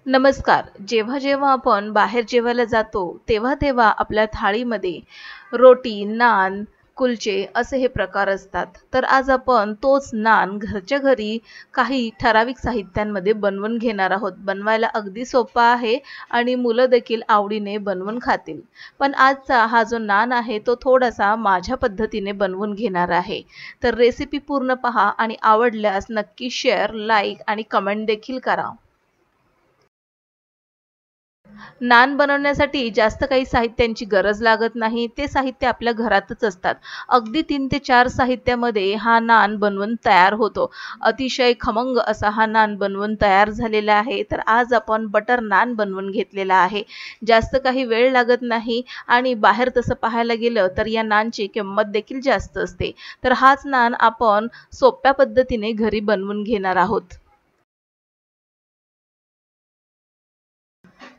नमस्कार. जेव्हा जेव्हा आपण बाहेर जेवायला जातो, तेव्हा तेव्हा आपल्या थाळीमध्ये रोटी, नान, कुलचे असे हे प्रकार असतात. तर आज आपण तोच नान घरच्या घरी काही ठराविक साहित्यांमध्ये बनवून घेणार आहोत. बनवायला अगदी सोपा आहे आणि मुलं देखील आवडीने बनवून खातील. पण आजचा हा जो नान आहे, तो थोडासा माझ्या पद्धतीने बनवून घेणार आहे. तर रेसिपी पूर्ण पहा आणि आवडल्यास नक्की शेअर, लाईक आणि कमेंट देखील करा. नान बनवण्यासाठी जास्त काही साहित्यांची गरज लागत नाही. ते साहित्य आपल्या घरातच असतात. अगदी 3 ते 4 साहित्यामध्ये हा नान बनवून तयार होतो. अतिशय खमंग असा हा नान बनवून तयार झालेला आहे. तर आज आपण बटर नान बनवून घेतलेला आहे. जास्त काही वेळ लागत नाही आणि बाहेर तसं पाहायला गेलं तर या नानची किंमत देखील जास्त असते. तर हाच नान आपण सोप्या पद्धतीने घरी बनवून घेणार आहोत.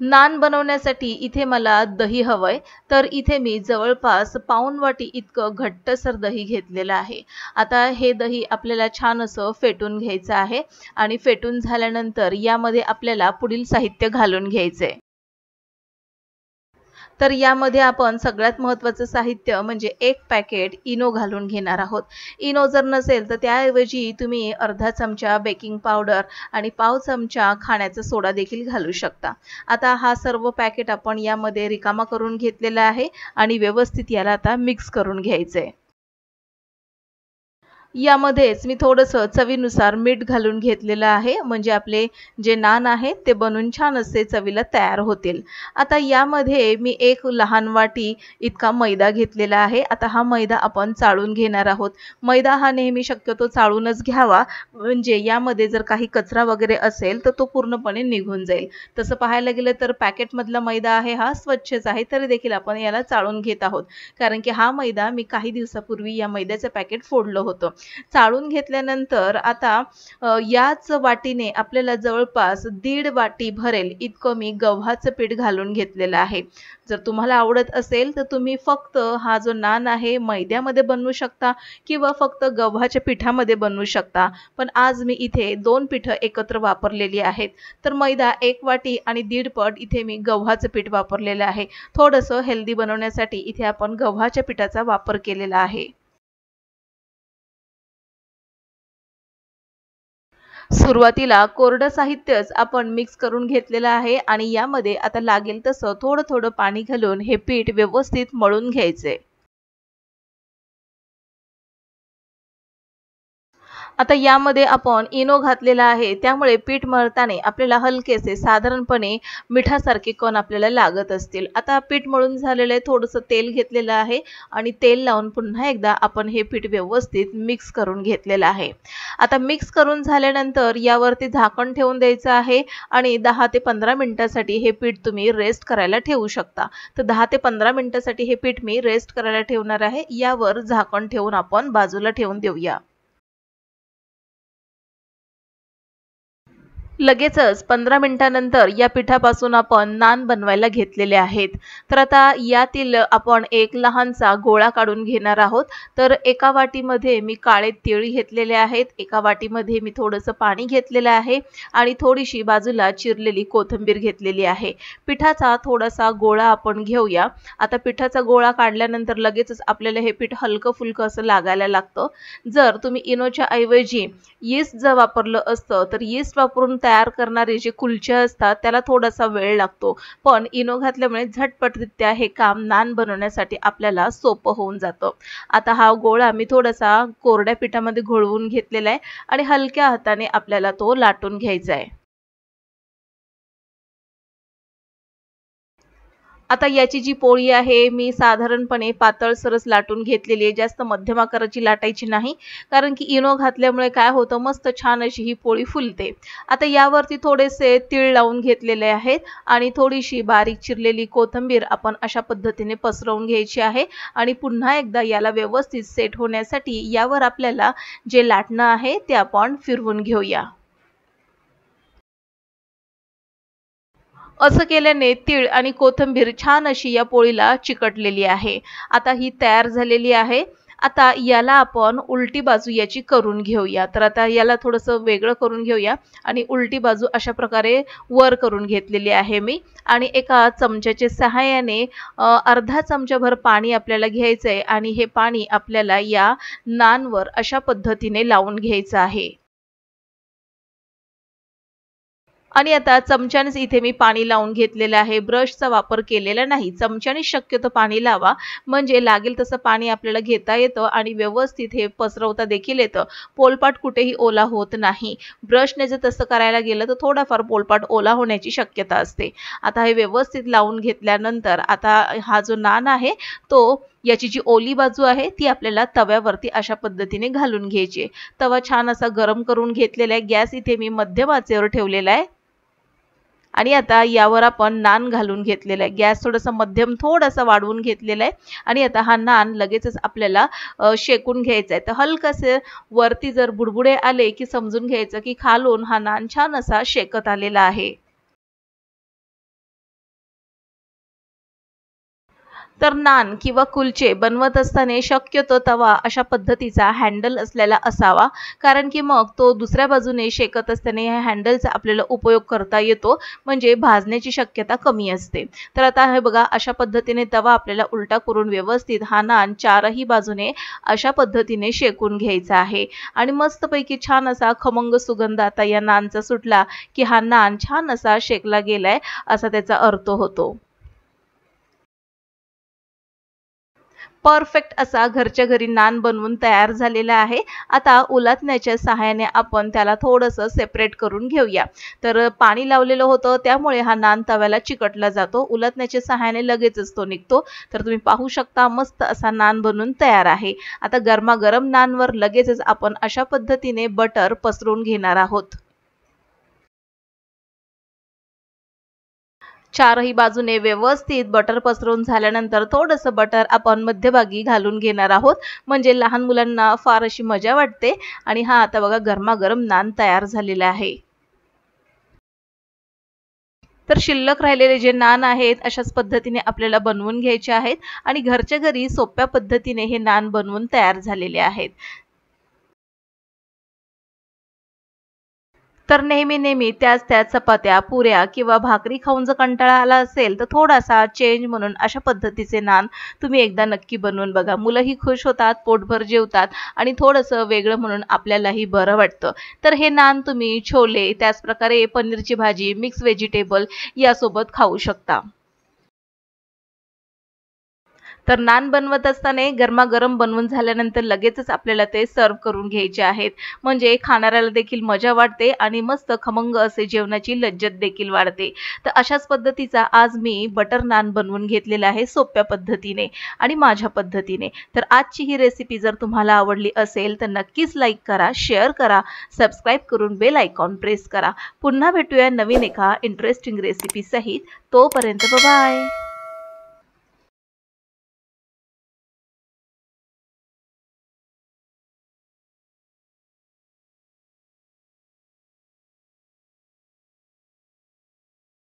नान बनवण्यासाठी इथे मला दही हवंय. तर इथे मी जवळपास पाऊण वाटी इतकं घट्टसर दही घेतलेलं आहे. आता हे दही आपल्याला छान असं फेटून घ्यायचं आहे आणि फेटून झाल्यानंतर यामध्ये आपल्याला पुढील साहित्य घालून घ्यायचंय. तर यामध्ये आपण सगळ्यात महत्त्वाचं साहित्य म्हणजे 1 पॅकेट इनो घालून घेणार आहोत. इनो जर नसेल तर त्याऐवजी तुम्ही अर्धा चमचा बेकिंग पावडर आणि पाव चमचा खाण्याचा सोडा देखील घालू शकता. आता हा सर्व पॅकेट आपण यामध्ये रिकामा करून घेतलेला आहे आणि व्यवस्थित याला आता मिक्स करून घ्यायचंय. यामध्येच मी थोडंसं चवीनुसार मीठ घालून घेतलेलं आहे म्हणजे आपले जे नान आहेत ते बनून छान असे चवीला तयार होतील. आता यामध्ये मी एक लहान वाटी इतका मैदा घेतलेला आहे. आता हा मैदा आपण चाळून घेणार आहोत. मैदा हा नेहमी शक्यतो चाळूनच घ्यावा म्हणजे यामध्ये जर काही कचरा वगैरे असेल तर तो पूर्णपणे निघून जाईल. तसं पाहायला गेलं तर पॅकेटमधला मैदा आहे हा स्वच्छच आहे तरी देखील आपण याला चाळून घेत आहोत. कारण की हा मैदा मी काही दिवसापूर्वी या मैद्याचं पॅकेट फोडलं होतं. चाळून घेतल्यानंतर आता याच वाटीने आपल्याला जवळपास 1.5 वाटी भरेल इतकं मी गव्हाचं पीठ घालून घेतलेलं आहे. जर तुम्हाला आवडत असेल तर तुम्ही फक्त हा जो नान आहे मैद्यामध्ये बनवू शकता किंवा फक्त गव्हाच्या पिठामध्ये बनवू शकता. पण आज मी इथे 2 पिठं एकत्र वापरलेली आहेत. तर मैदा 1 वाटी आणि 1.5 पट इथे मी गव्हाचं पीठ वापरलेलं आहे. थोडंसं हेल्दी बनवण्यासाठी इथे आपण गव्हाच्या पिठाचा वापर केलेला आहे. सुरुवातीला कोरडं साहित्यच आपण मिक्स करून घेतलेलं आहे आणि यामध्ये आता लागेल तसं थोडं-थोडं पाणी घालून हे पीठ व्यवस्थित मळून घ्यायचे. आता यामध्ये आपण इनो घातलेला आहे त्यामुळे पीठ मळताना आपल्याला हलकेसे साधारणपणे मिठासारखे कण आपल्याला लागत असतील. आता पीठ मळून झालेलं आहे थोडंसं तेल घेतलेलं आहे आणि तेल लावून पुन्हा एकदा आपण हे पीठ व्यवस्थित मिक्स करून घेतलेलं आहे. आता मिक्स करून झाल्यानंतर यावरती झाकण ठेवून द्यायचं आहे आणि 10 ते 15 मिनिटासाठी हे पीठ तुम्ही रेस्ट करायला ठेवू शकता. तर 10 ते 15 मिनिटासाठी हे पीठ मी रेस्ट करायला ठेवणार आहे. यावर झाकण ठेवून आपण बाजूला ठेवून देऊया. लगेचच 15 मिनिटानंतर या पिठापासून आपण नान बनवायला घेतलेले आहेत. तर आता यातील आपण एक लहानसा गोळा काढून घेणार आहोत. तर एका वाटीमध्ये मी काळे तीळ घेतलेले आहेत, एका वाटीमध्ये मी थोडंसं पाणी घेतलेलं आहे आणि थोडीशी बाजूला चिरलेली कोथिंबीर घेतलेली आहे. पिठाचा थोडासा गोळा आपण घेऊया. आता पिठाचा गोळा काढल्यानंतर लगेचच आपल्याला हे पीठ हलकं-फुलकं असं लागायला लागतं. जर तुम्ही इनोच्या ऐवजी यीस्ट जर वापरलं असतं तर यीस्ट वापरून तयार करणारे जे कुलचे असतात त्याला थोडासा वेळ लागतो. पण इनो घातल्यामुळे झटपटरित्या हे काम नान बनवण्यासाठी आपल्याला सोपं होऊन जातं. आता हा गोळा मी थोडासा कोरड्या पिठामध्ये घोळवून घेतलेला आहे आणि हलक्या हाताने आपल्याला तो लाटून घ्यायचा आहे. आता याची जी पोळी आहे मी साधारणपणे पातळसरच लाटून घेतलेली आहे. जास्त मध्यम आकाराची लाटायची नाही. कारण की इनो घातल्यामुळे काय होतं मस्त छान अशी ही पोळी फुलते. आता यावरती थोडेसे तीळ लावून घेतलेले आहेत आणि थोडीशी बारीक चिरलेली कोथिंबीर आपण अशा पद्धतीने पसरवून घ्यायची आहे आणि पुन्हा एकदा याला व्यवस्थित सेट होण्यासाठी यावर आपल्याला जे लाटणं आहे ते आपण फिरवून घेऊया. असं केल्याने तीळ आणि कोथिंबीर छान अशी या पोळीला चिकटलेली आहे. आता ही तयार झालेली आहे. आता याला आपण उलटी बाजू याची करून घेऊया। तर आता याला थोडंसं वेगळं करून घेऊया आणि उलटी बाजू अशा प्रकारे वर करून घेतलेली आहे मी आणि एका चमच्याच्या सहाय्याने अर्धा चमचाभर पाणी आपल्याला घ्यायचंय आणि हे पाणी आपल्याला या नानवर अशा पद्धतीने लावून घ्यायचं आहे। आणि आता चमच्यानेच इथे मी पाणी लावून घेतलेलं आहे, ब्रशचा वापर केलेला नाही। चमच्याने शक्यतो पाणी लावा, म्हणजे लागेल तसं पाणी आपल्याला घेता येतं आणि व्यवस्थित हे पसरवता देखील येतं। पोलपाट कुठेही ओला होत नाही। ब्रशने जर तसं करायला गेलं तर थोडाफार पोलपाट ओला होण्याची शक्यता असते। आता हे व्यवस्थित लावून घेतल्यानंतर आता हा जो नान आहे तो याची जी ओली बाजू आहे ती आपल्याला तव्यावरती अशा पद्धतीने घालून घ्यायची। तवा छान असा गरम करून घेतलेला आहे। गॅस इथे मी मध्यम आचेवर ठेवलेला आहे आणि आता यावर आपण नान घालून घेतलेला आहे। गॅस थोडासा मध्यम थोडासा वाढवून घेतलेला आहे आणि आता हा नान लगेचच आपल्याला शेकून घ्यायचा आहे। तर हलकसे वरती जर बुडबुडे आले की समजून घ्यायचं की खालून हा नान छान असा शेकत आलेला आहे। तर नान किंवा कुलचे बनवत असताना शक्यतो तवा अशा पद्धतीचा हँडल असलेला असावा, कारण की मग तो दुसऱ्या बाजूने शेकत असताना या हँडलचा आपल्याला उपयोग करता येतो, म्हणजे भाजण्याची शक्यता कमी असते। तर आता हे बघा अशा पद्धतीने तवा आपल्याला उलटा करून व्यवस्थित हा नान चारही बाजूने अशा पद्धतीने शेकून घ्यायचा आहे आणि मस्तपैकी छान असा खमंग सुगंध आता या नानचा सुटला की हा नान छान असा शेकला गेलाय असा त्याचा अर्थ होतो। परफेक्ट असा घरच्या घरी नान बनवून तयार झालेला आहे। आता उलटण्याच्या सहाय्याने आपण त्याला थोडंसं सेपरेट करून घेऊया। तर पाणी लावलेलं होतं त्यामुळे हा नान तव्याला चिकटला जातो, उलटण्याच्या सहाय्याने लगेचच तो निघतो। तर तुम्ही पाहू शकता मस्त असा नान बनून तयार आहे। आता गरमागरम नानवर लगेचच आपण अशा पद्धतीने बटर पसरून घेणार आहोत। चारही बाजूने व्यवस्थित बटर पसरवून झाल्यानंतर थोडंसं बटर आपण मध्यभागी घालून घेणार आहोत, म्हणजे लहान मुलांना फार अशी मजा वाटते। आणि हा आता बघा गरमागरम नान तयार झालेला आहे। तर शिल्लक राहिलेले जे नान आहेत अशाच पद्धतीने आपल्याला बनवून घ्यायचे आहेत आणि घरच्या घरी सोप्या पद्धतीने हे नान बनवून तयार झालेले आहेत। तर नेहमी त्याच चपात्या, पुऱ्या किंवा भाकरी खाऊन जर कंटाळा आला असेल, तर थोडासा चेंज म्हणून अशा पद्धतीचे नान तुम्ही एकदा नक्की बनवून बघा। मुलंही खुश होतात, पोटभर जेवतात आणि थोडंसं वेगळं म्हणून आपल्यालाही बरं वाटतं। तर हे नान तुम्ही छोले, त्याचप्रकारे पनीरची भाजी, मिक्स व्हेजिटेबल यासोबत खाऊ शकता। तर नान बनवत असताना गरमागरम बनवून झाल्यानंतर लगेचच आपल्याला ते सर्व्ह करून घ्यायचे आहेत, म्हणजे खाणाऱ्याला देखील मजा वाटते आणि मस्त खमंग असे जेवणाची लज्जत देखील वाढते। तर अशाच पद्धतीचा आज मी बटर नान बनवून घेतलेला आहे सोप्या पद्धतीने आणि माझ्या पद्धतीने। तर आजची ही रेसिपी जर तुम्हाला आवडली असेल तर नक्कीच लाईक करा, शेअर करा, सबस्क्राईब करून बेल आयकॉन प्रेस करा। पुन्हा भेटूया नवीन एका इंटरेस्टिंग रेसिपी सहित। तोपर्यंत बाय।